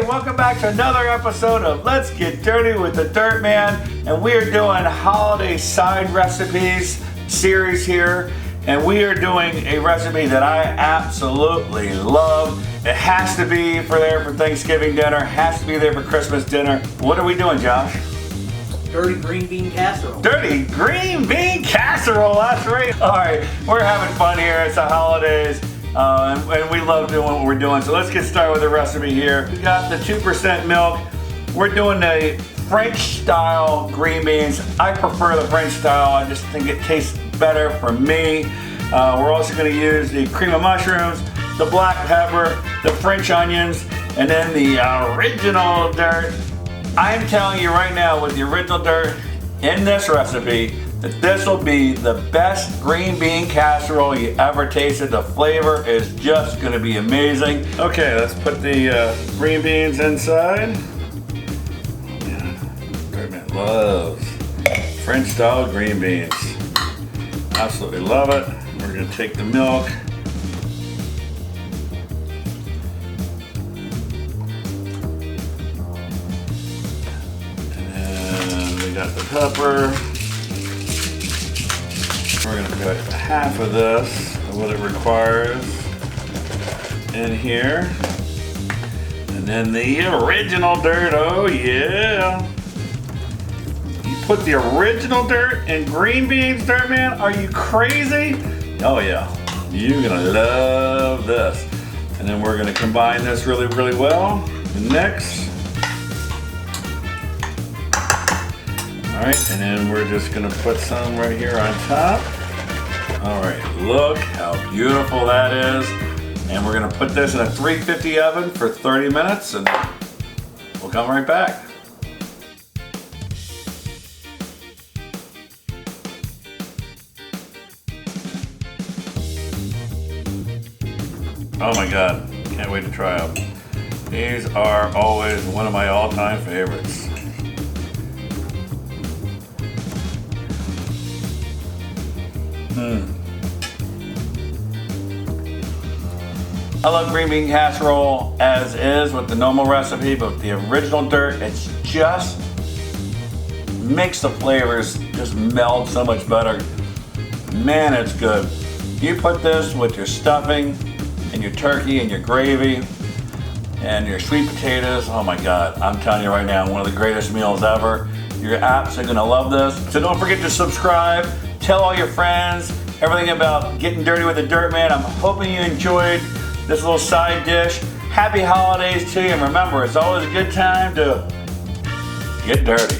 welcome back to another episode of Let's Get Dirty with the Dirt Man. And we are doing holiday side recipes series here. And we are doing a recipe that I absolutely love. It has to be for Thanksgiving dinner, has to be there for Christmas dinner. What are we doing, Josh? Dirty Green Bean Casserole. Dirty Green Bean Casserole, that's right. All right, we're having fun here. It's the holidays. And we love doing what we're doing. So let's get started with the recipe here. We got the 2% milk. We're doing the French style green beans. I prefer the French style. I just think it tastes better for me. We're also going to use the cream of mushrooms, the black pepper, the French onions, and then the original dirt. I'm telling you right now, with the original dirt in this recipe, that this will be the best green bean casserole you ever tasted. The flavor is just going to be amazing. Okay, let's put the green beans inside. Yeah, Dirtman loves French style green beans. Absolutely love it. We're going to take the milk. And then we got the pepper. We're going to put half of this, what it requires, in here. And then the original dirt, oh yeah. You put the original dirt in green beans, Dirt Man? Are you crazy? Oh yeah, you're going to love this. And then we're going to combine this really, really well. And next. All right, and then we're just going to put some right here on top. All right, look how beautiful that is. And we're gonna put this in a 350 oven for 30 minutes and we'll come right back. Oh my God, can't wait to try them. These are always one of my all-time favorites. I love green bean casserole as is with the normal recipe, but with the original dirt, it's just makes the flavors just meld so much better. Man, it's good. You put this with your stuffing and your turkey and your gravy and your sweet potatoes. Oh my God, I'm telling you right now, one of the greatest meals ever. You're absolutely gonna love this. So don't forget to subscribe, tell all your friends everything about getting dirty with the Dirt Man. I'm hoping you enjoyed this little side dish. Happy holidays to you, and remember, it's always a good time to get dirty.